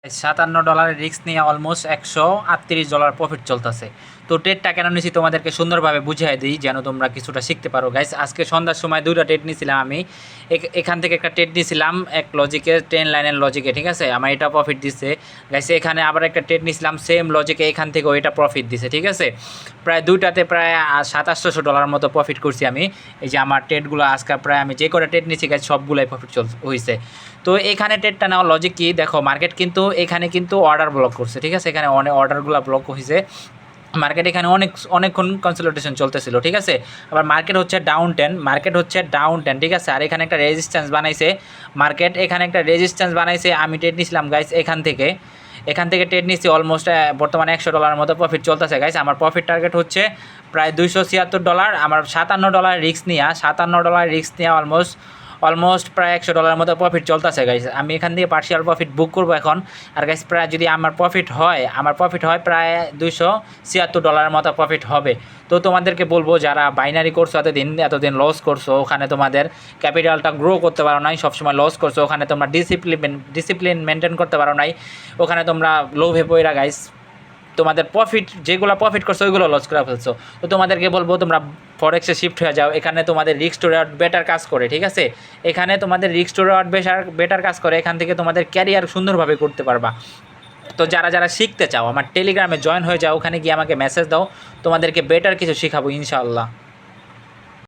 $57 risk নিয়ে almost $138 profit চলতেছে। তো ট্রেডটা কেন নিয়েছি তোমাদেরকে সুন্দরভাবে বুঝিয়ে দিই যেন তোমরা কিছুটা শিখতে পারো গাইস। আজকে সন্ধ্যার সময় দুইটা ট্রেড নিয়েছিলাম আমি। এখান থেকে একটা ট্রেড নিয়েছিলাম এক লজিকে, 10 লাইনের লজিকে, ঠিক আছে, আমার এটা প্রফিট দিচ্ছে গাইস। এখানে আবার একটা ট্রেড নিয়েছিলাম সেম লজিকে, এখান থেকে ওইটা প্রফিট দিছে, ঠিক আছে। প্রায় দুইটাতে প্রায় $2700 মতো প্রফিট করছি আমি। এই যে আমার ট্রেডগুলো আজকে প্রায় আমি যে করে ট্রেড নিয়েছি গাইস সবগুলোই প্রফিট হয়েছে। তো এখানে ট্রেডটা নেওয়ার লজিক কি দেখো, মার্কেট কিন্তু এখানে কিন্তু অর্ডার ব্লক করছে, ঠিক আছে, এখানে অনেক অর্ডারগুলো ব্লক হয়েছে। মার্কেট এখানে অনেকক্ষণ কনসোলিডেশন চলতেছিল, ঠিক আছে। আবার মার্কেট হচ্ছে ডাউন টেন, ঠিক আছে। আর এখানে একটা রেজিস্ট্যান্স বানাইছে মার্কেট, এখানে একটা রেজিস্ট্যান্স বানাইছে। আমি ট্রেড নিয়েছিলাম গাইস এখান থেকে ট্রেড নিচ্ছি অলমোস্ট বর্তমানে $100 মতো প্রফিট চলতেছে গাইস। আমার প্রফিট টার্গেট হচ্ছে প্রায় $276। আমার $57 রিস্ক নিয়ে অলমোস্ট প্রায় $100 মতো প্রফিট চলতেছে গাইস। আমি এখান থেকে পার্শিয়াল প্রফিট বুক করবো এখন। আর গাইস প্রায় যদি আমার প্রফিট হয় প্রায় $276 মতো প্রফিট হবে। তো তোমাদেরকে বলবো যারা বাইনারি করছো এতদিন লস করছো, ওখানে তোমাদের ক্যাপিটালটা গ্রো করতে পারো নাই, সবসময় লস করছো, ওখানে তোমরা ডিসিপ্লিন মেনটেন করতে পারো নাই, ওখানে তোমরা লোভে পইরা গাইস তোমাদের যেগুলো প্রফিট করছো ওইগুলো লস করে ফেলছো। তো তোমাদেরকে বলবো তোমরা ফরেক্সে শিফট হয়ে যাও, এখানে তোমাদের রিস্ক টু রিওয়ার্ড বেটার কাজ করে, ঠিক আছে। এখানে তোমাদের রিস্ক টু রিওয়ার্ড বেটার কাজ করে, এখান থেকে তোমাদের ক্যারিয়ার সুন্দরভাবে করতে পারবা। তো যারা শিখতে চাও আমার টেলিগ্রামে জয়েন হয়ে যাও, ওখানে গিয়ে আমাকে মেসেজ দাও, তোমাদেরকে বেটার কিছু শেখাবো ইনশাআল্লাহ।